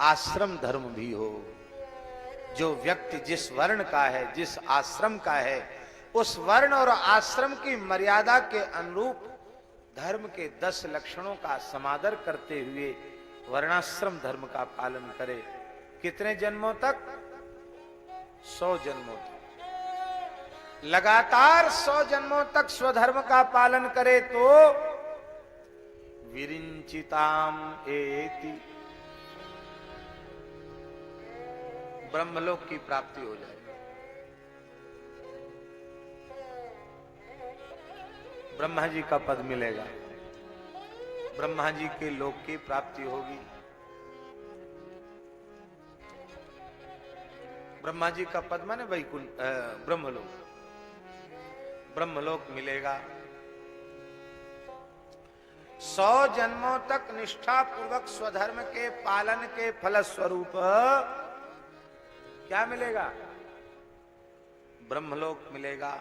आश्रम धर्म भी हो। जो व्यक्ति जिस वर्ण का है, जिस आश्रम का है, उस वर्ण और आश्रम की मर्यादा के अनुरूप धर्म के 10 लक्षणों का समादर करते हुए वर्णाश्रम धर्म का पालन करे। कितने जन्मों तक? 100 जन्मों तक। लगातार 100 जन्मों तक स्वधर्म का पालन करे तो विरिंचिताम एति, ब्रह्मलोक की प्राप्ति हो जाएगी। ब्रह्मा जी का पद मिलेगा, ब्रह्मा जी के लोक की प्राप्ति होगी। ब्रह्मा जी का पद माने वैकुंठ, ब्रह्मलोक, ब्रह्मलोक मिलेगा। 100 जन्मों तक निष्ठा पूर्वक स्वधर्म के पालन के फलस्वरूप क्या मिलेगा? ब्रह्मलोक मिलेगा।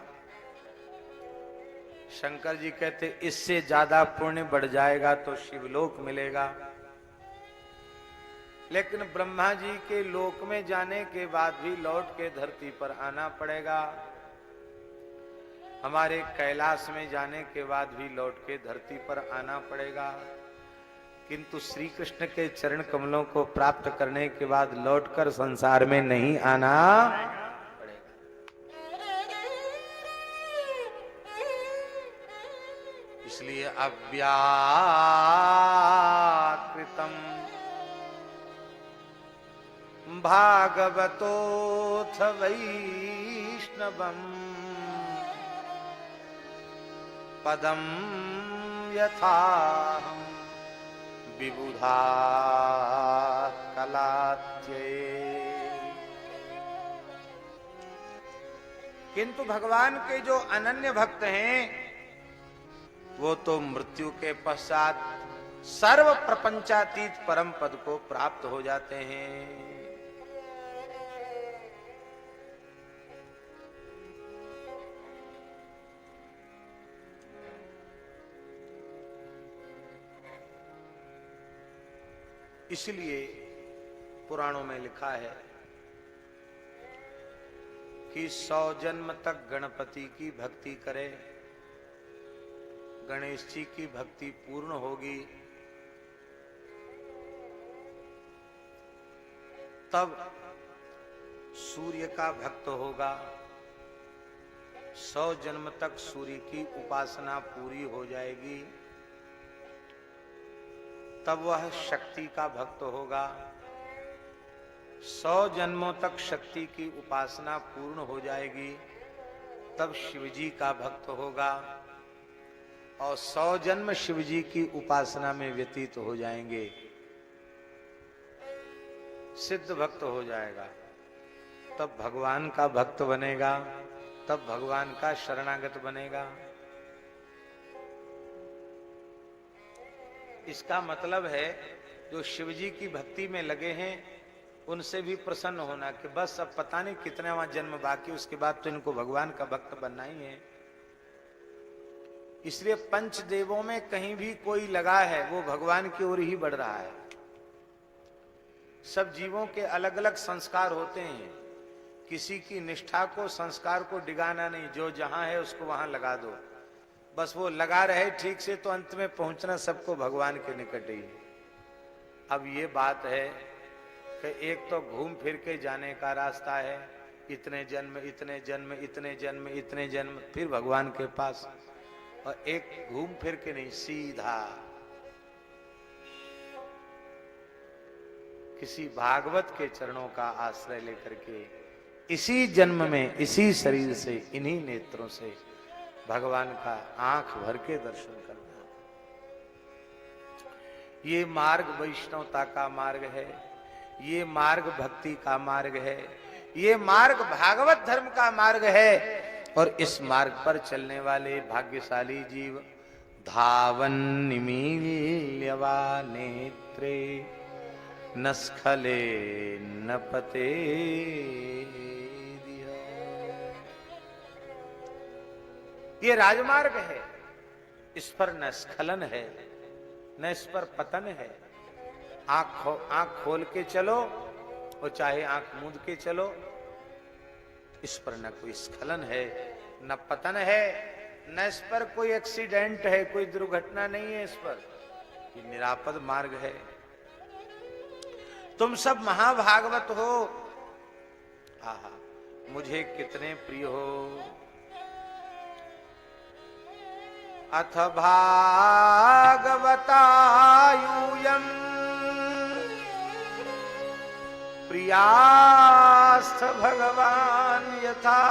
शंकर जी कहते इससे ज्यादा पुण्य बढ़ जाएगा तो शिवलोक मिलेगा। लेकिन ब्रह्मा जी के लोक में जाने के बाद भी लौट के धरती पर आना पड़ेगा। हमारे कैलाश में जाने के बाद भी लौट के धरती पर आना पड़ेगा। किंतु श्री कृष्ण के चरण कमलों को प्राप्त करने के बाद लौटकर संसार में नहीं आना पड़ेगा। इसलिए अव्याकृतम भागवतोऽथ वैष्णवम् पदम यथाहं विबुधा कलात्ये। किंतु भगवान के जो अनन्य भक्त हैं वो तो मृत्यु के पश्चात सर्व प्रपंचातीत परम पद को प्राप्त हो जाते हैं। इसलिए पुराणों में लिखा है कि 100 जन्म तक गणपति की भक्ति करे, गणेश जी की भक्ति पूर्ण होगी, तब सूर्य का भक्त होगा। 100 जन्म तक सूर्य की उपासना पूरी हो जाएगी, तब वह शक्ति का भक्त होगा। 100 जन्मों तक शक्ति की उपासना पूर्ण हो जाएगी, तब शिवजी का भक्त होगा। और 100 जन्म शिवजी की उपासना में व्यतीत हो जाएंगे, सिद्ध भक्त हो जाएगा, तब भगवान का भक्त बनेगा, तब भगवान का शरणागत बनेगा। इसका मतलब है जो शिवजी की भक्ति में लगे हैं उनसे भी प्रसन्न होना कि बस अब पता नहीं कितने वहां जन्म बाकी, उसके बाद तो इनको भगवान का भक्त बनना ही है। इसलिए पंचदेवों में कहीं भी कोई लगा है वो भगवान की ओर ही बढ़ रहा है। सब जीवों के अलग अलग संस्कार होते हैं, किसी की निष्ठा को संस्कार को डिगाना नहीं, जो जहां है उसको वहां लगा दो, बस वो लगा रहे ठीक से, तो अंत में पहुंचना सबको भगवान के निकट ही। अब ये बात है कि एक तो घूम फिर के जाने का रास्ता है, इतने जन्म इतने जन्म इतने जन्म इतने जन्म फिर भगवान के पास, और एक घूम फिर के नहीं, सीधा किसी भागवत के चरणों का आश्रय लेकर के इसी जन्म में इसी शरीर से इन्हीं नेत्रों से भगवान का आंख भर के दर्शन करना। ये मार्ग वैष्णवता का मार्ग है, ये मार्ग भक्ति का मार्ग है, ये मार्ग भागवत धर्म का मार्ग है। और इस मार्ग पर चलने वाले भाग्यशाली जीव धावन निमील्यवा नेत्रे न स्खले न पते। ये राजमार्ग है, इस पर न स्खलन है न इस पर पतन है। आंख खोल के चलो और चाहे आंख मूंद के चलो, इस पर न कोई स्खलन है, न पतन है, न इस पर कोई एक्सीडेंट है, कोई दुर्घटना नहीं है इस पर। ये निरापद मार्ग है। तुम सब महाभागवत हो, आहा मुझे कितने प्रिय हो। अथ भागवतायूयम् प्रियास्थ भगवान यथा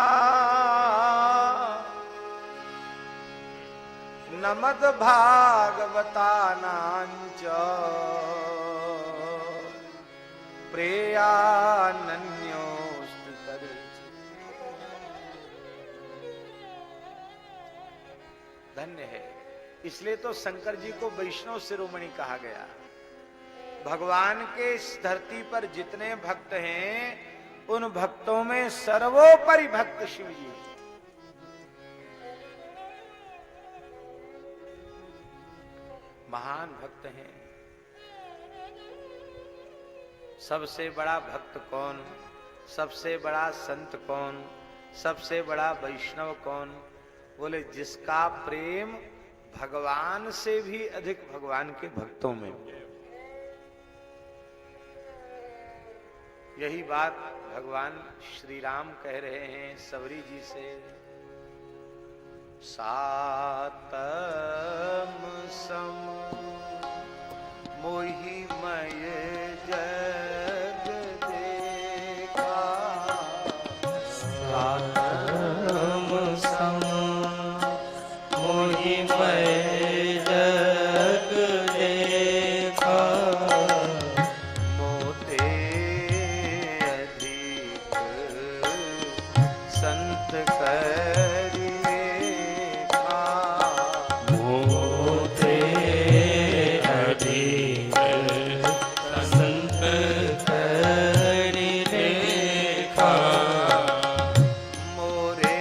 नमद भागवतानांच प्रेयानन्योस्तु करे। धन्य है। इसलिए तो शंकर जी को वैष्णव शिरोमणि कहा गया। भगवान के इस धरती पर जितने भक्त हैं, उन भक्तों में सर्वोपरि भक्त शिव जी। महान भक्त हैं। सबसे बड़ा भक्त कौन, सबसे बड़ा संत कौन, सबसे बड़ा वैष्णव कौन? बोले जिसका प्रेम भगवान से भी अधिक भगवान के भक्तों में। यही बात भगवान श्री राम कह रहे हैं सबरी जी से। सातम सम मोहिमय जग देखा, सातम सम मोहिमय जग देखा, मोते अधिक संत करि लेखा, मोते अधिक संत करि लेखा, मोरे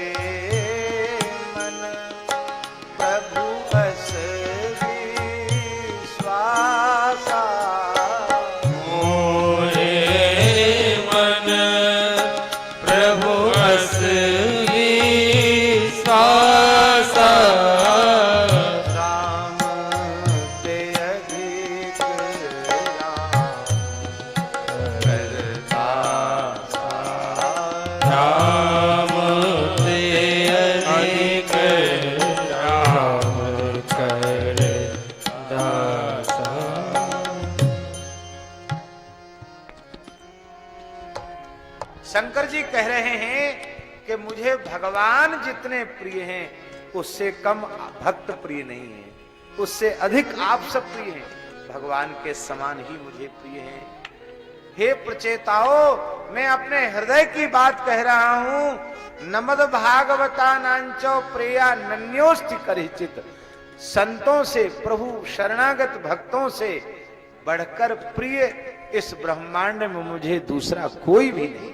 मन प्रभु बस विश्वासा, मोरे मन प्रभु बस विश्वासा, राम ते अधिक राम ते अधिक राम कर दासा। शंकर जी कह रहे हैं कि मुझे भगवान जितने प्रिय हैं उससे कम भक्त प्रिय नहीं है, उससे अधिक आप सब प्रिय हैं, भगवान के समान ही मुझे प्रिय हैं। हे प्रचेताओ, मैं अपने हृदय की बात कह रहा हूं। नमद भागवता नांचो प्रिया नन्योस्ति करिचित। संतों से, प्रभु शरणागत भक्तों से बढ़कर प्रिय इस ब्रह्मांड में मुझे दूसरा कोई भी नहीं।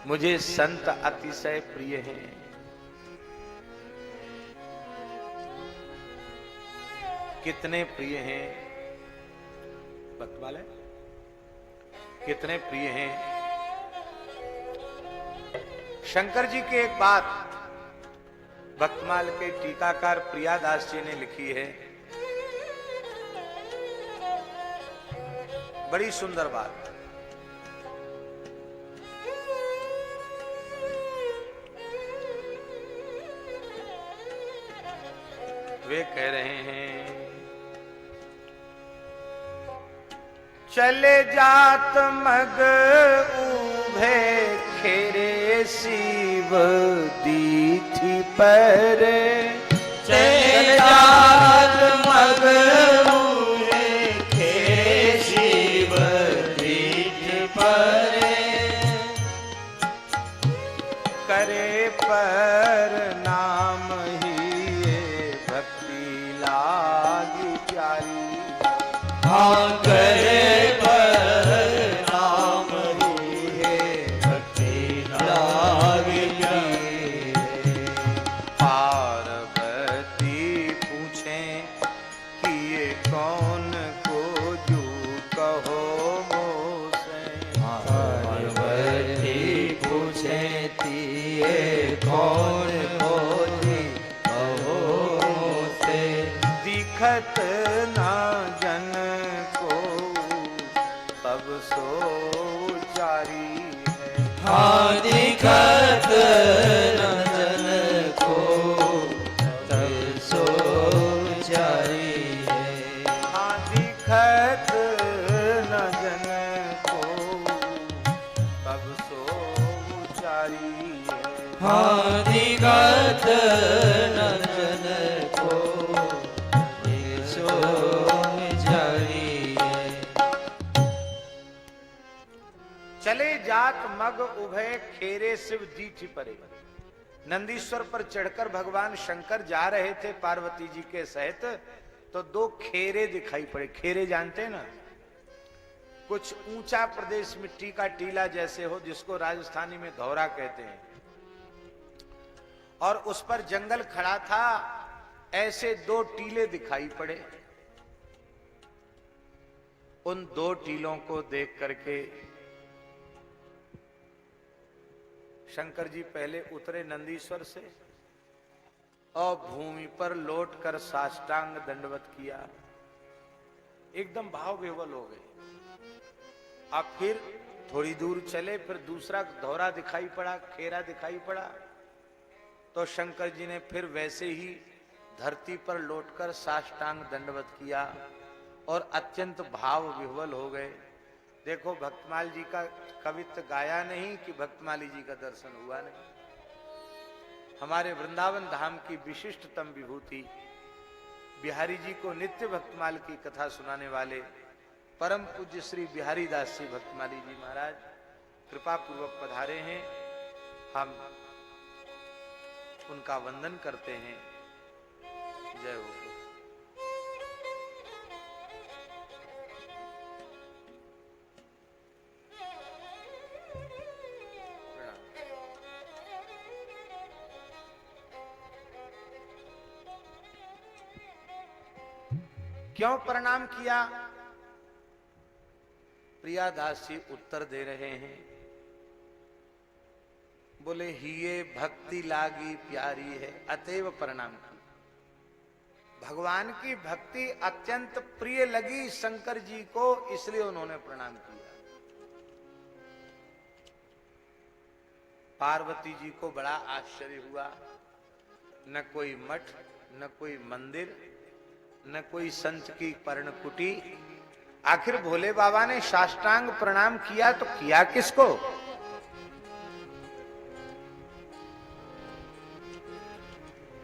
मुझे संत अतिशय प्रिय हैं। कितने प्रिय हैं भक्त वाले, कितने प्रिय हैं। शंकर जी की एक बात भक्तमाल के टीकाकार प्रियादास जी ने लिखी है, बड़ी सुंदर बात। वे कह रहे हैं, चले जात मग उभे खेरे शिव दीठी पर, चले जात मग उभे खेरे शिव दीठी पर, करे पर नाम ही भक्ति लागी प्यारी। हाँ करे पर नाम ही है भक्ति लागी प्यारी। पार्वती पूछे कि ये कहो मोसे। पार्वती पूछे तिए कौन बोली कहो मोसे। दिखत ना जन को तब सो जारी है। हाँ दिखत न जन को तब सो जारी है। हाँ दिखत न जन को तब सो जारी है। हाँ दिखत न जन को सो जारी है। चले जात मग उभय खेरे शिव दीठी परे। नंदीश्वर पर चढ़कर भगवान शंकर जा रहे थे पार्वती जी के सहित, तो दो खेरे दिखाई पड़े। खेरे जानते हैं ना, कुछ ऊंचा प्रदेश मिट्टी का टीला जैसे हो, जिसको राजस्थानी में धौरा कहते हैं, और उस पर जंगल खड़ा था। ऐसे दो टीले दिखाई पड़े। उन दो टीलों को देख करके शंकर जी पहले उतरे नंदीश्वर से और भूमि पर लौटकर साष्टांग दंडवत किया। एकदम भाव विह्वल हो गए। अब फिर थोड़ी दूर चले, फिर दूसरा धौरा दिखाई पड़ा, खेरा दिखाई पड़ा, तो शंकर जी ने फिर वैसे ही धरती पर लौटकर साष्टांग दंडवत किया और अत्यंत भाव विह्वल हो गए। देखो, भक्तमाल जी का कवित्व गाया नहीं कि भक्तमाली जी का दर्शन हुआ नहीं। हमारे वृंदावन धाम की विशिष्टतम विभूति बिहारी जी को नित्य भक्तमाल की कथा सुनाने वाले परम पूज्य श्री बिहारी दास जी भक्तमाली जी महाराज कृपा पूर्वक पधारे हैं। हम उनका वंदन करते हैं। जय हो। क्यों प्रणाम किया? प्रियादास जी उत्तर दे रहे हैं। बोले, हिये भक्ति लागी प्यारी है, अतएव प्रणाम की। भगवान की भक्ति अत्यंत प्रिय लगी शंकर जी को, इसलिए उन्होंने प्रणाम किया। पार्वती जी को बड़ा आश्चर्य हुआ। न कोई मठ, न कोई मंदिर, न कोई संत की पर्णकुटी। आखिर भोले बाबा ने साष्टांग प्रणाम किया तो किया किसको?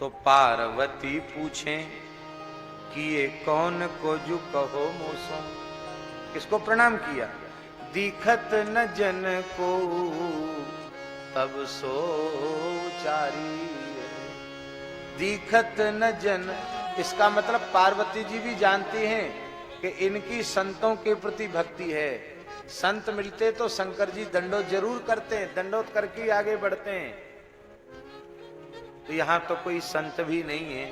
तो पार्वती पूछें कि ये कौन को जो कहो मोसो। किसको प्रणाम किया? दिखत न जन को तब सो चारी। दिखत न जन, इसका मतलब पार्वती जी भी जानती हैं कि इनकी संतों के प्रति भक्ति है। संत मिलते तो शंकर जी दंडोत जरूर करते हैं, दंडोत करके आगे बढ़ते हैं। तो यहां तो कोई संत भी नहीं है।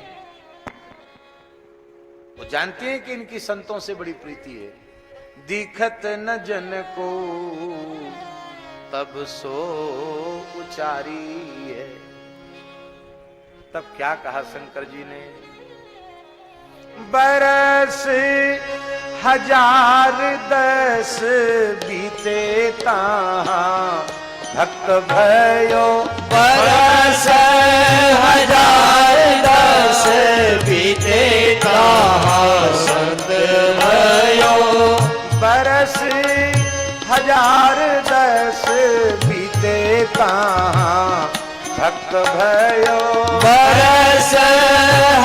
वो जानती हैं कि इनकी संतों से बड़ी प्रीति है। दिखत न जन को तब सो उचारी है। तब क्या कहा शंकर जी ने? बरस हजार दस बीते ताहाँ भक्त भयो। बरस हजार दस बीते ताहाँ संत भयो। बरस हजार दस बीते ताहाँ भक्त भयो। बरस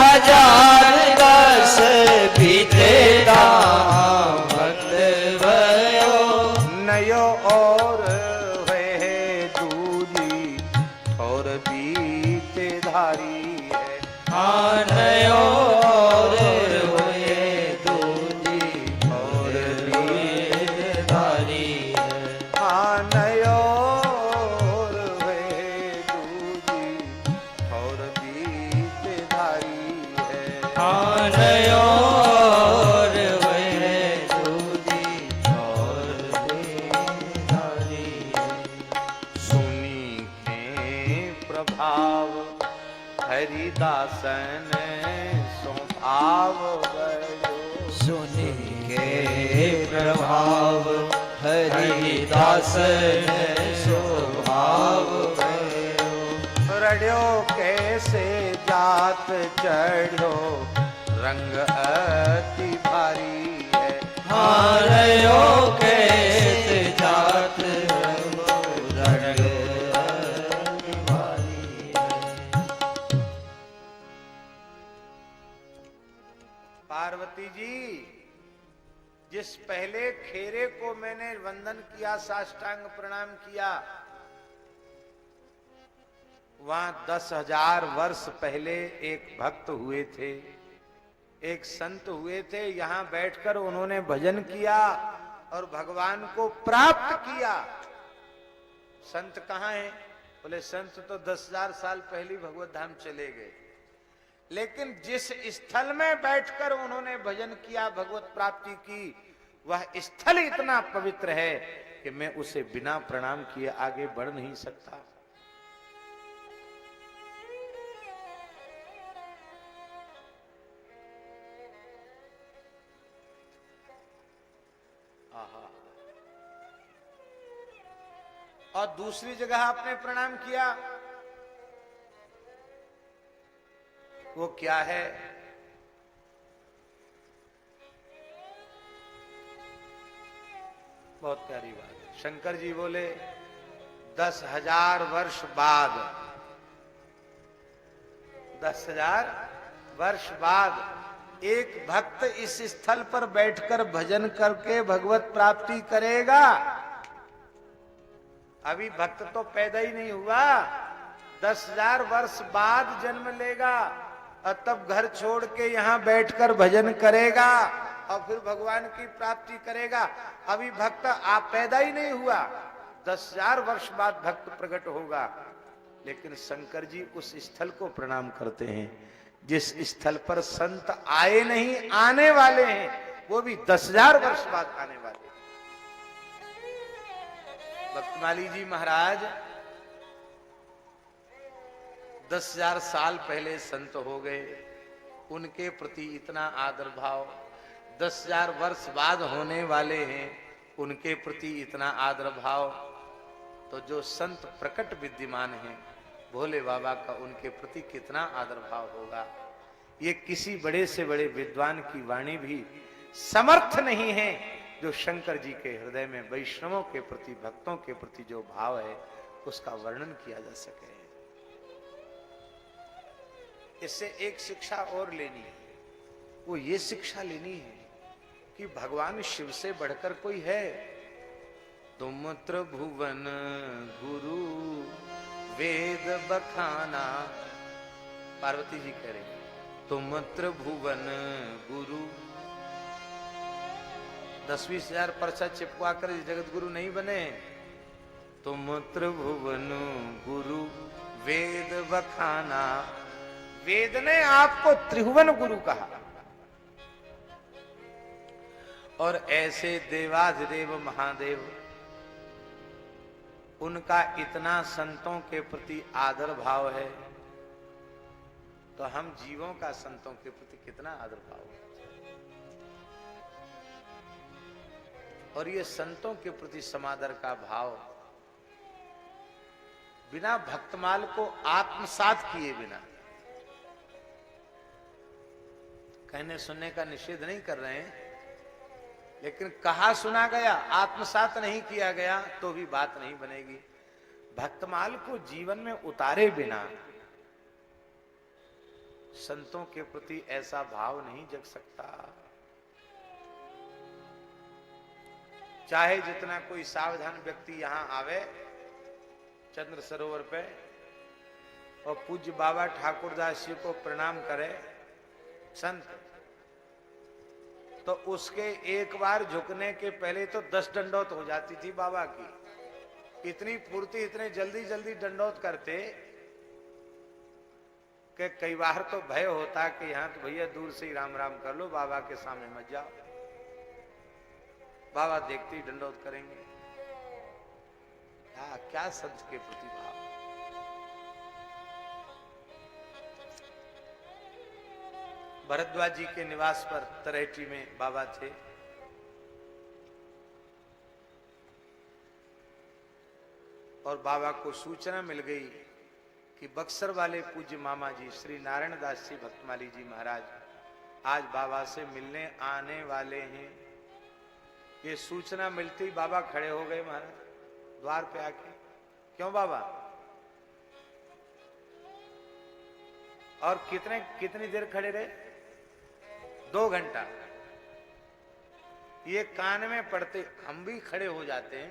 हजार दस बीते ताहाँ भक्त भयो। नयो और है दूजी और बीते धारी है। हाँ नयो और हुए दूजी और बीते धारी है। हाँ नयो और है दूजी और बीते धारी है। हाँ नयो और हुए हरिदासन स्वभाव बड़ो। सुन के प्रभाव हरिदास स्वभाव रड्यो कैसे जात चढ़ो रंग अति भारी है। हारयो कैसे जात रंग अति भारी है। पार्वती जी, जिस पहले खेरे को मैंने वंदन किया, साष्टांग प्रणाम किया, वहां 10,000 वर्ष पहले एक भक्त हुए थे, एक संत हुए थे। यहां बैठकर उन्होंने भजन किया और भगवान को प्राप्त किया। संत कहाँ हैं? बोले संत तो 10,000 साल पहले भगवत धाम चले गए, लेकिन जिस स्थल में बैठकर उन्होंने भजन किया, भगवत प्राप्ति की, वह स्थल इतना पवित्र है कि मैं उसे बिना प्रणाम किए आगे बढ़ नहीं सकता। और दूसरी जगह आपने प्रणाम किया, वो क्या है? बहुत प्यारी बात है। शंकर जी बोले 10,000 वर्ष बाद, 10,000 वर्ष बाद एक भक्त इस स्थल पर बैठकर भजन करके भगवत प्राप्ति करेगा। अभी भक्त तो पैदा ही नहीं हुआ, 10,000 वर्ष बाद जन्म लेगा और तब घर छोड़ के यहाँ बैठकर भजन करेगा और फिर भगवान की प्राप्ति करेगा। अभी भक्त आप पैदा ही नहीं हुआ, 10,000 वर्ष बाद भक्त प्रकट होगा। लेकिन शंकर जी उस स्थल को प्रणाम करते हैं जिस स्थल पर संत आए नहीं, आने वाले हैं, वो भी 10,000 वर्ष बाद आने वाले। भक्तमाली जी महाराज 10,000 साल पहले संत हो गए, उनके प्रति इतना आदर भाव। 10,000 वर्ष बाद होने वाले हैं, उनके प्रति इतना आदर भाव। तो जो संत प्रकट विद्यमान हैं भोले बाबा का, उनके प्रति कितना आदर भाव होगा, ये किसी बड़े से बड़े विद्वान की वाणी भी समर्थ नहीं है जो शंकर जी के हृदय में वैष्णवों के प्रति, भक्तों के प्रति जो भाव है उसका वर्णन किया जा सके। इससे एक शिक्षा और लेनी है, वो ये शिक्षा लेनी है कि भगवान शिव से बढ़कर कोई है। तुम त्रिभुवन गुरु वेद बखाना, पार्वती जी कह रहे तुम त्रिभुवन गुरु। 10-20 परसा चिपका कर जगत गुरु नहीं बने। तुम त्रिभुवन गुरु वेद बखाना, वेद ने आपको त्रिभुवन गुरु कहा। और ऐसे देवाधिदेव महादेव, उनका इतना संतों के प्रति आदर भाव है, तो हम जीवों का संतों के प्रति कितना आदर भाव है। और ये संतों के प्रति समादर का भाव बिना भक्तमाल को आत्मसात किए बिना, कहने सुनने का निषेध नहीं कर रहे हैं, लेकिन कहा सुना गया, आत्मसात नहीं किया गया तो भी बात नहीं बनेगी। भक्तमाल को जीवन में उतारे बिना संतों के प्रति ऐसा भाव नहीं जग सकता। चाहे जितना कोई सावधान व्यक्ति यहां आवे चंद्र सरोवर पे और पूज्य बाबा ठाकुरदास जी को प्रणाम करे संत, तो उसके एक बार झुकने के पहले तो 10 दंडौत हो जाती थी बाबा की। इतनी फुर्ती, इतने जल्दी जल्दी दंडौत करते कि कई बार तो भय होता कि यहां तो भैया दूर से ही राम राम कर लो, बाबा के सामने मत जाओ, बाबा देखते ही दंडौत करेंगे। क्या संत के प्रति भाव। भरद्वाज जी के निवास पर तरेटी में बाबा थे। और बाबा को सूचना मिल गई कि बक्सर वाले पूज्य मामा जी श्री नारायण दास जी भक्तमाली जी महाराज आज बाबा से मिलने आने वाले हैं। ये सूचना मिलते ही बाबा खड़े हो गए महाराज द्वार पे आके। क्यों बाबा? और कितनी देर खड़े रहे? 2 घंटा। ये कान में पड़ते हम भी खड़े हो जाते हैं,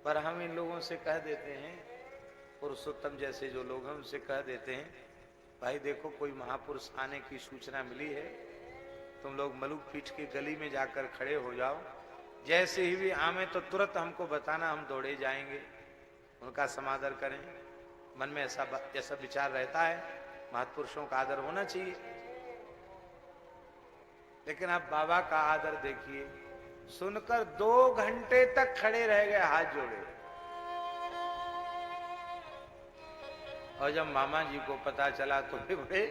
पर हम इन लोगों से कह देते हैं, पुरुषोत्तम जैसे जो लोग हैं उनसे कह देते हैं, भाई देखो कोई महापुरुष आने की सूचना मिली है, तुम लोग मलुक पीठ की गली में जाकर खड़े हो जाओ, जैसे ही भी आवे तो तुरंत हमको बताना, हम दौड़े जाएंगे, उनका समादर करें। मन में ऐसा विचार रहता है, महापुरुषों का आदर होना चाहिए। लेकिन आप बाबा का आदर देखिए, सुनकर 2 घंटे तक खड़े रह गए हाथ जोड़े। और जब मामा जी को पता चला तो वे बड़े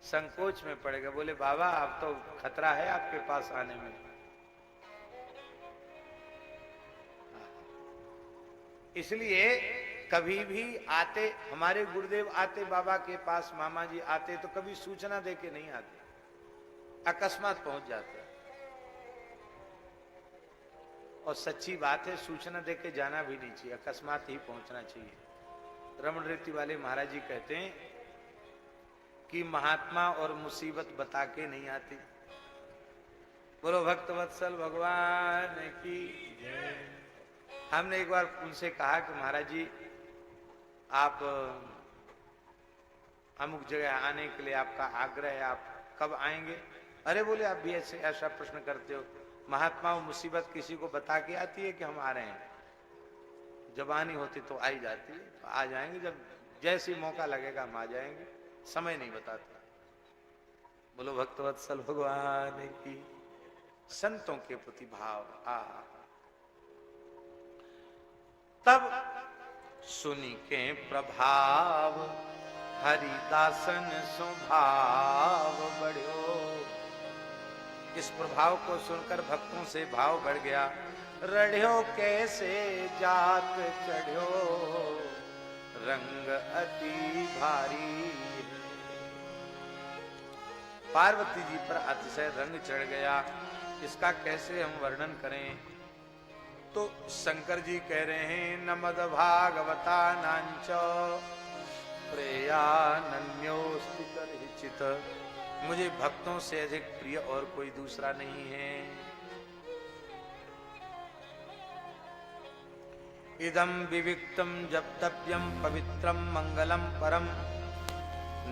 संकोच में पड़ गए। बोले बाबा अब तो खतरा है आपके पास आने में। इसलिए कभी भी आते, हमारे गुरुदेव आते बाबा के पास, मामा जी आते तो कभी सूचना देके नहीं आते, अकस्मात पहुंच जाते। और सच्ची बात है, सूचना देके जाना भी नहीं चाहिए, अकस्मात ही पहुंचना चाहिए। रमण रीति वाले महाराज जी कहते हैं कि महात्मा और मुसीबत बता के नहीं आती। बोलो भक्तवत्सल भगवान की जय। हमने एक बार उनसे कहा कि महाराज जी आप अमुक जगह आने के लिए आपका आग्रह है, आप कब आएंगे? अरे बोले आप भी ऐसा प्रश्न करते हो, महात्मा और मुसीबत किसी को बता के आती है कि हम आ रहे हैं? जब आनी होती तो आई जाती है, तो आ जाएंगे, जब जैसी मौका लगेगा हम आ जाएंगे, समय नहीं बताते। बोलो भक्तवत्सल भगवान की। संतों के प्रति भाव तब सुनी के प्रभाव हरिदासन स्वभाव बढ़ो। इस प्रभाव को सुनकर भक्तों से भाव बढ़ गया। रढ़्यो कैसे जात चढ़्यो रंग अति भारी। पार्वती जी पर अतिशय रंग चढ़ गया, इसका कैसे हम वर्णन करें? तो शंकर जी कह रहे हैं नमद भागवता नांच प्रेयानन्योस्ति करहिचित। मुझे भक्तों से अधिक प्रिय और कोई दूसरा नहीं है। इदं विविक्तम जप्तव्यम पवित्रम मंगलम परम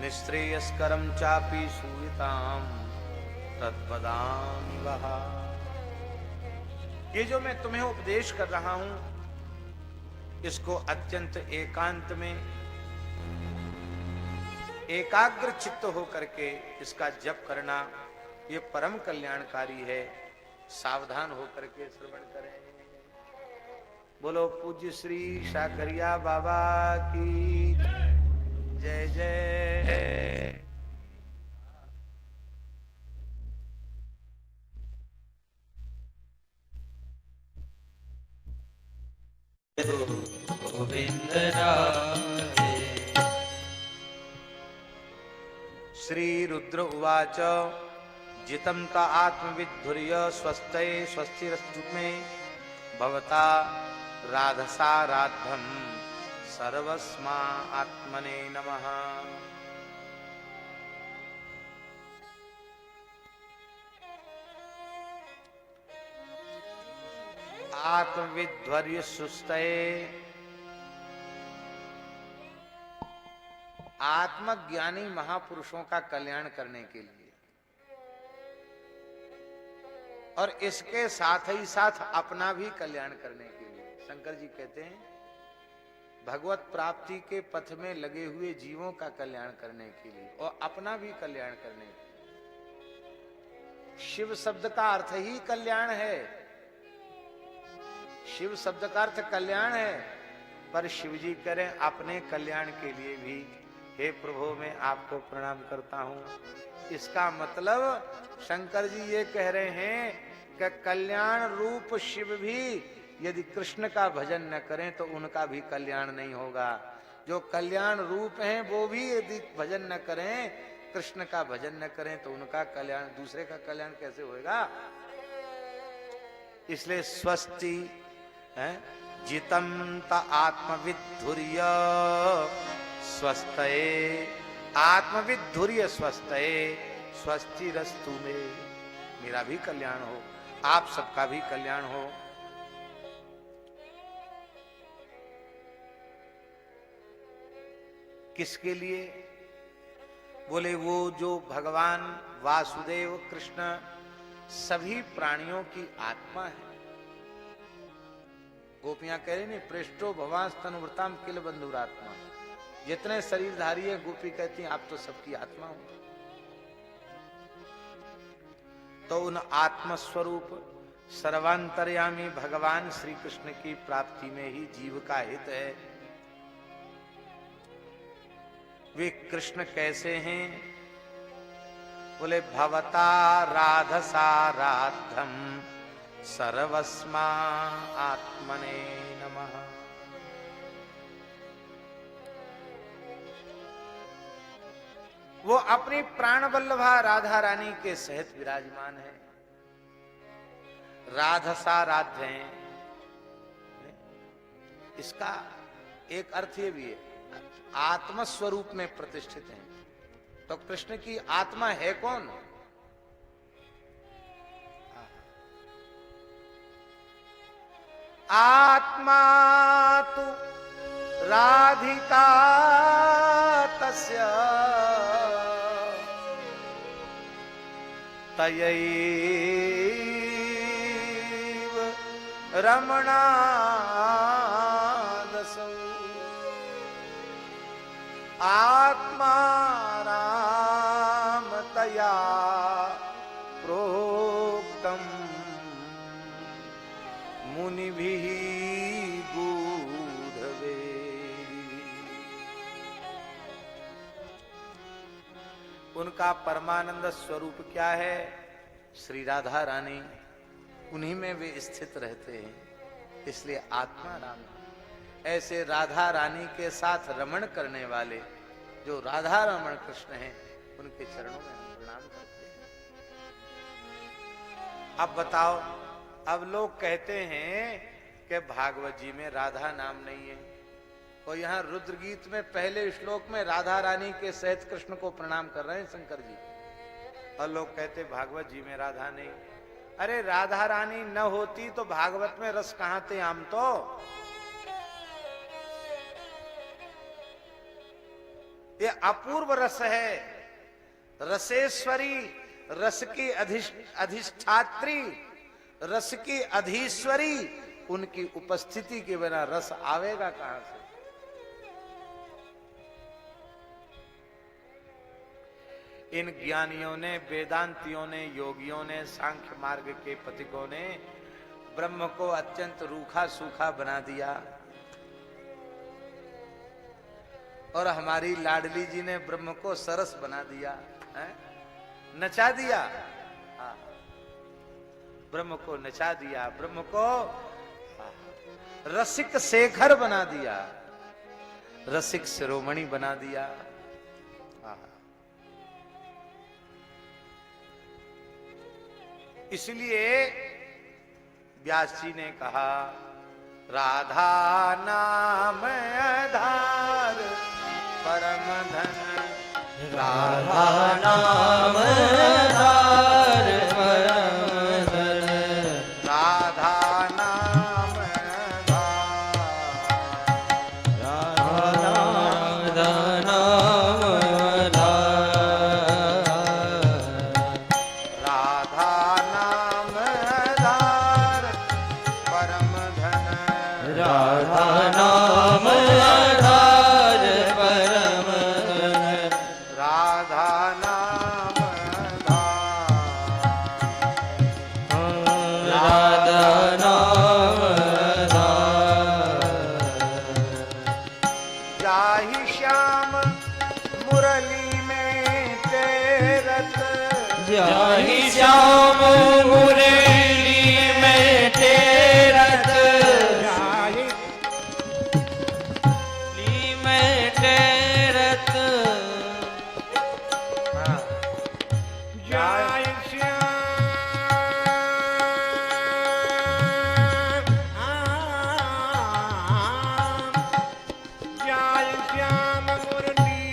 निश्रेयस्करम चापि सूयताम तत्पदामि वहा। ये जो मैं तुम्हें उपदेश कर रहा हूं, इसको अत्यंत एकांत में एकाग्र चित्त होकर के इसका जप करना, ये परम कल्याणकारी है। सावधान होकर के श्रवण करें। बोलो पूज्य श्री शाकरिया बाबा की जय जय। गोविंद राधे। श्री रुद्र उवाच जितं ता आत्मविद्धुर्य स्वस्ते स्वस्तिरस्तु मे भवता राधसाराध्यं सर्वस्मा आत्मने नमः। आत्मविध्वर्य सुस्तये। आत्मज्ञानी महापुरुषों का कल्याण करने के लिए और इसके साथ ही साथ अपना भी कल्याण करने के लिए। शंकर जी कहते हैं भगवत प्राप्ति के पथ में लगे हुए जीवों का कल्याण करने के लिए और अपना भी कल्याण करने के लिए। शिव शब्द का अर्थ ही कल्याण है। शिव शब्द का अर्थ कल्याण है, पर शिव जी करें अपने कल्याण के लिए भी। हे प्रभु मैं आपको प्रणाम करता हूं। इसका मतलब शंकर जी ये कह रहे हैं कि कल्याण रूप शिव भी यदि कृष्ण का भजन न करें तो उनका भी कल्याण नहीं होगा। जो कल्याण रूप हैं वो भी यदि भजन न करें, कृष्ण का भजन न करें तो उनका कल्याण, दूसरे का कल्याण कैसे होगा। इसलिए स्वस्ति जितम त आत्मविद्धुर्य स्वस्तये, आत्मविद्धुर्य स्वस्तये स्वस्ति रस्तु में। मेरा भी कल्याण हो, आप सबका भी कल्याण हो। किसके लिए? बोले वो जो भगवान वासुदेव कृष्ण सभी प्राणियों की आत्मा है। गोपियां कह रही नहीं, पृष्ठो भवांस तनुव्रताम किल बंधुरात्मा। जितने शरीरधारी है गोपी कहती हैं आप तो सबकी आत्मा हो। तो उन आत्मस्वरूप सर्वांतर्यामी भगवान श्री कृष्ण की प्राप्ति में ही जीव का हित है। वे कृष्ण कैसे हैं? बोले भवता राधसाराधम सर्वस्मा आत्मने नमः। वो अपनी प्राण वल्लभा राधा रानी के सहित विराजमान है। राधसाराध्य हैं। इसका एक अर्थ ये भी है, आत्म स्वरूप में प्रतिष्ठित हैं। तो कृष्ण की आत्मा है कौन? आत्मा तु राधिका तस्य तयैव रमणादसौ। आत्मा रामतया प्रोक्तम मुनिभिः गूढ़वेदी। उनका परमानंद स्वरूप क्या है? श्री राधा रानी, उन्हीं में वे स्थित रहते हैं, इसलिए आत्मा राम। ऐसे राधा रानी के साथ रमण करने वाले जो राधा रमण कृष्ण हैं, उनके चरणों में हम प्रणाम करते हैं। अब बताओ, अब लोग कहते हैं कि भागवत जी में राधा नाम नहीं है, और यहाँ रुद्र गीत में पहले श्लोक में राधा रानी के सहित कृष्ण को प्रणाम कर रहे हैं शंकर जी, और लोग कहते भागवत जी में राधा नहीं। अरे राधा रानी न होती तो भागवत में रस कहां थे? हम तो ये अपूर्व रस है। रसेश्वरी, रस की अधिष्ठात्री, रस की अधीश्वरी, उनकी उपस्थिति के बिना रस आवेगा कहां से? इन ज्ञानियों ने, वेदांतियों ने, योगियों ने, सांख्य मार्ग के पथिकों ने ब्रह्म को अत्यंत रूखा सूखा बना दिया, और हमारी लाडली जी ने ब्रह्म को सरस बना दिया है? नचा दिया। हाँ, ब्रह्म को नचा दिया, ब्रह्म को रसिक शेखर बना दिया, रसिक शिरोमणि बना दिया। इसलिए व्यास जी ने कहा राधा नाम आधार परम धन, राधा नाम आधार परम धन, राधा नाम आधार, राधा नाम आधार, राधा नाम आधार परम धन, राधा नाम आधार परम धन, राधा नाम आधार, राधा नाम आधार, जाहि श्याम मुरली में तेरत जाहि श्याम मुरली में तेरत ली में तेरत हाँ। जय श्याम जय श्याम मुरली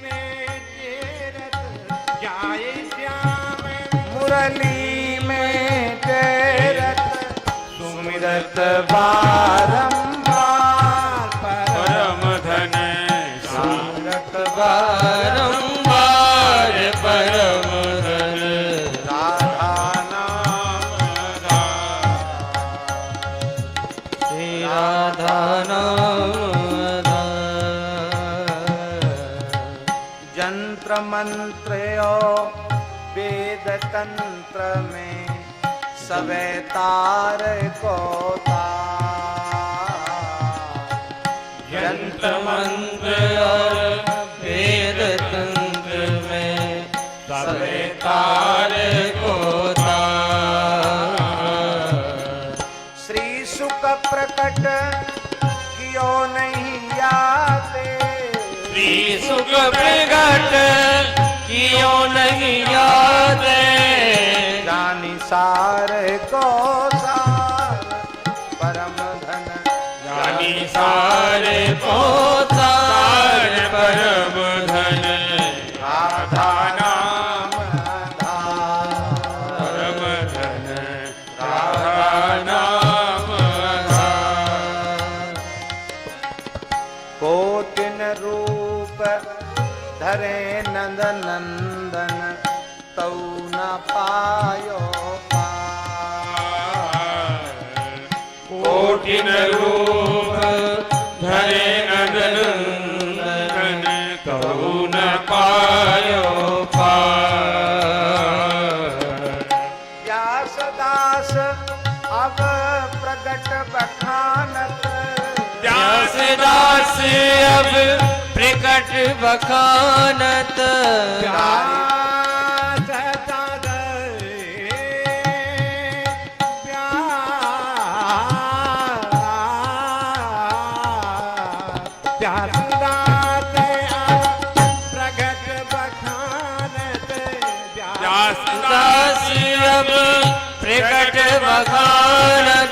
में तेरत जय श्याम मुरली में तेरत सुमिरत बारंबार परम धन सुमिरत बारंबार परम धन राधा नाम श्री राधा नाम यंत्र मंत्र वेद तंत्र में सबे तार को यंत्र मंत्र और वेद तंत्र में सबे तार को श्री सुख प्रकट कियो नहीं याते श्री सुख प्रगट कियो नहीं याद जानी सार को सार परम धन जानी सारे पोतार परम धन राधा नाम आधार। परम धन राधा नाम कोटिन रूप धरे नंद नंदन तौ न पायो पार। कोटिन रूप धरे नंदन कहु न पायो पार। व्यास दास अब प्रगट बखानत व्यास दास अब प्रकट बखानत व्यास दास अब प्रकट बखानत